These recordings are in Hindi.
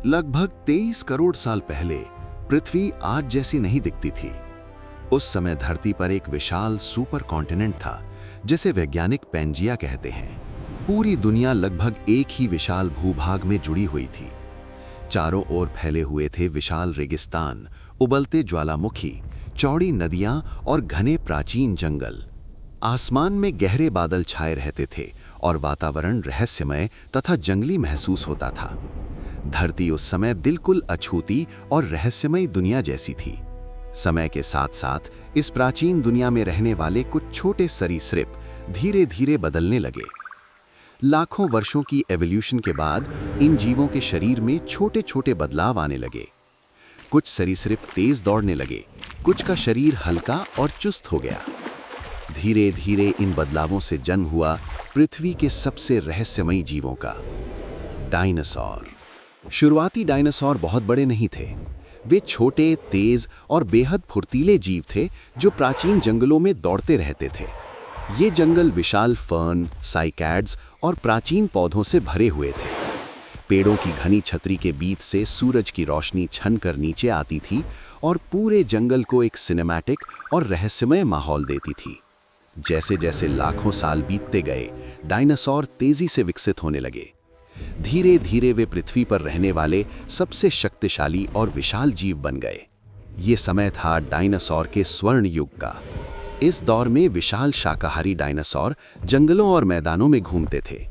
लगभग 23 करोड़ साल पहले पृथ्वी आज जैसी नहीं दिखती थी। उस समय धरती पर एक विशाल सुपर कॉन्टिनेंट था, जिसे वैज्ञानिक पैंजिया कहते हैं। पूरी दुनिया लगभग एक ही विशाल भूभाग में जुड़ी हुई थी। चारों ओर फैले हुए थे विशाल रेगिस्तान, उबलते ज्वालामुखी, चौड़ी नदियां और घने प्राचीन जंगल। आसमान में गहरे बादल छाए रहते थे और वातावरण रहस्यमय तथा जंगली महसूस होता था। धरती उस समय बिल्कुल अछूती और रहस्यमय दुनिया जैसी थी। समय के साथ साथ इस प्राचीन दुनिया में रहने वाले कुछ छोटे सरीसृप धीरे धीरे बदलने लगे। लाखों वर्षों की एवोल्यूशन के बाद इन जीवों के शरीर में छोटे छोटे बदलाव आने लगे। कुछ सरीसृप तेज दौड़ने लगे, कुछ का शरीर हल्का और चुस्त हो गया। धीरे धीरे इन बदलावों से जन्म हुआ पृथ्वी के सबसे रहस्यमयी जीवों का, डायनासोर। शुरुआती डायनासोर बहुत बड़े नहीं थे। वे छोटे, तेज और बेहद फुर्तीले जीव थे जो प्राचीन जंगलों में दौड़ते रहते थे। ये जंगल विशाल फर्न, साइकैड्स और प्राचीन पौधों से भरे हुए थे। पेड़ों की घनी छतरी के बीच से सूरज की रोशनी छनकर नीचे आती थी और पूरे जंगल को एक सिनेमैटिक और रहस्यमय माहौल देती थी। जैसे जैसे लाखों साल बीतते गए, डायनासोर तेजी से विकसित होने लगे। धीरे धीरे वे पृथ्वी पर रहने वाले सबसे शक्तिशाली और विशाल जीव बन गए। ये समय था डायनासोर के स्वर्ण युग का। इस दौर में विशाल शाकाहारी डायनासोर जंगलों और मैदानों में घूमते थे।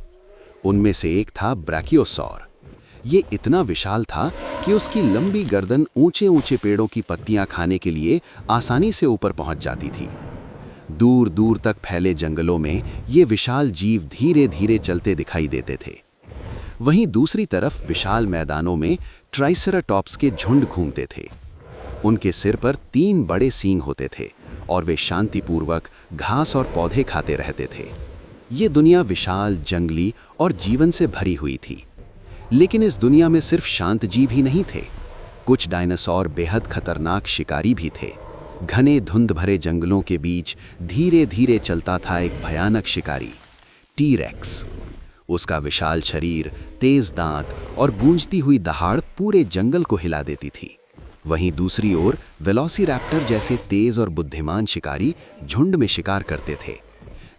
उनमें से एक था ब्रैकियोसॉर। ये इतना विशाल था कि उसकी लंबी गर्दन ऊंचे ऊंचे पेड़ों की पत्तियां खाने के लिए आसानी से ऊपर पहुंच जाती थी। दूर दूर तक फैले जंगलों में ये विशाल जीव धीरे धीरे चलते दिखाई देते थे। वहीं दूसरी तरफ विशाल मैदानों में ट्राइसेराटॉप्स के झुंड घूमते थे। उनके सिर पर 3 बड़े सींग होते थे और वे शांतिपूर्वक घास और पौधे खाते रहते थे। ये दुनिया विशाल, जंगली और जीवन से भरी हुई थी। लेकिन इस दुनिया में सिर्फ शांत जीव ही नहीं थे। कुछ डायनासोर बेहद खतरनाक शिकारी भी थे। घने धुंध भरे जंगलों के बीच धीरे धीरे चलता था एक भयानक शिकारी, टी-रेक्स। उसका विशाल शरीर, तेज दांत और गूंजती हुई दहाड़ पूरे जंगल को हिला देती थी। वहीं दूसरी ओर वेलोसिरैप्टर जैसे तेज और बुद्धिमान शिकारी झुंड में शिकार करते थे।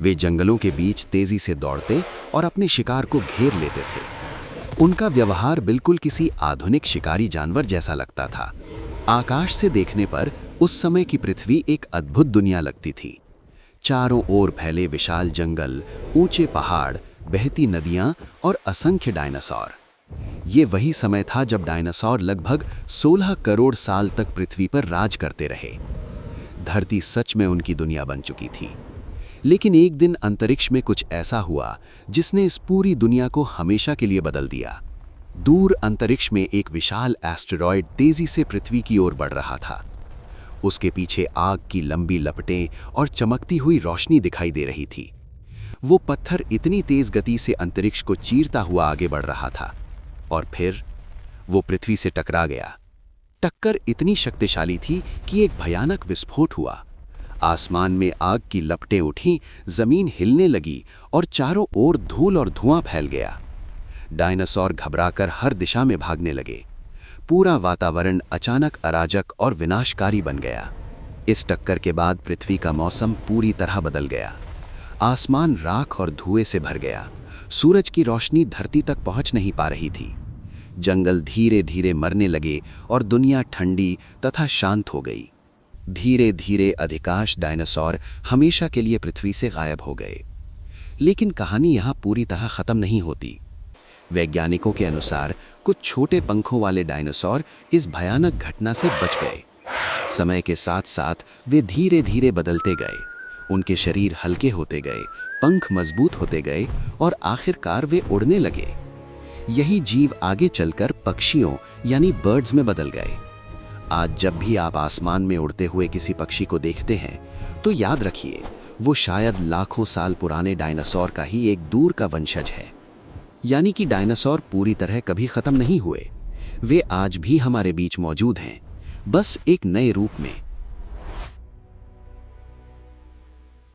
वे जंगलों के बीच तेजी से दौड़ते और अपने शिकार को घेर लेते थे। उनका व्यवहार बिल्कुल किसी आधुनिक शिकारी जानवर जैसा लगता था। आकाश से देखने पर उस समय की पृथ्वी एक अद्भुत दुनिया लगती थी। चारों ओर फैले विशाल जंगल, ऊंचे पहाड़, बहती नदियां और असंख्य डायनासोर। ये वही समय था जब डायनासोर लगभग 16 करोड़ साल तक पृथ्वी पर राज करते रहे। धरती सच में उनकी दुनिया बन चुकी थी। लेकिन एक दिन अंतरिक्ष में कुछ ऐसा हुआ जिसने इस पूरी दुनिया को हमेशा के लिए बदल दिया। दूर अंतरिक्ष में एक विशाल एस्टेरॉयड तेजी से पृथ्वी की ओर बढ़ रहा था। उसके पीछे आग की लंबी लपटें और चमकती हुई रोशनी दिखाई दे रही थी। वो पत्थर इतनी तेज गति से अंतरिक्ष को चीरता हुआ आगे बढ़ रहा था और फिर वो पृथ्वी से टकरा गया। टक्कर इतनी शक्तिशाली थी कि एक भयानक विस्फोट हुआ। आसमान में आग की लपटें उठी, जमीन हिलने लगी और चारों ओर धूल और धुआं फैल गया। डायनासोर घबराकर हर दिशा में भागने लगे। पूरा वातावरण अचानक अराजक और विनाशकारी बन गया। इस टक्कर के बाद पृथ्वी का मौसम पूरी तरह बदल गया। आसमान राख और धुएं से भर गया। सूरज की रोशनी धरती तक पहुंच नहीं पा रही थी। जंगल धीरे धीरे मरने लगे और दुनिया ठंडी तथा शांत हो गई। धीरे धीरे अधिकांश डायनासोर हमेशा के लिए पृथ्वी से गायब हो गए। लेकिन कहानी यहाँ पूरी तरह खत्म नहीं होती। वैज्ञानिकों के अनुसार कुछ छोटे पंखों वाले डायनासोर इस भयानक घटना से बच गए। समय के साथ साथ वे धीरे धीरे बदलते गए। उनके शरीर हल्के होते गए, पंख मजबूत होते गए और आखिरकार वे उड़ने लगे। यही जीव आगे चलकर पक्षियों यानी बर्ड्स में बदल गए। आज जब भी आप आसमान में उड़ते हुए किसी पक्षी को देखते हैं तो याद रखिए, वो शायद लाखों साल पुराने डायनासोर का ही एक दूर का वंशज है। यानी कि डायनासोर पूरी तरह कभी खत्म नहीं हुए। वे आज भी हमारे बीच मौजूद हैं, बस एक नए रूप में।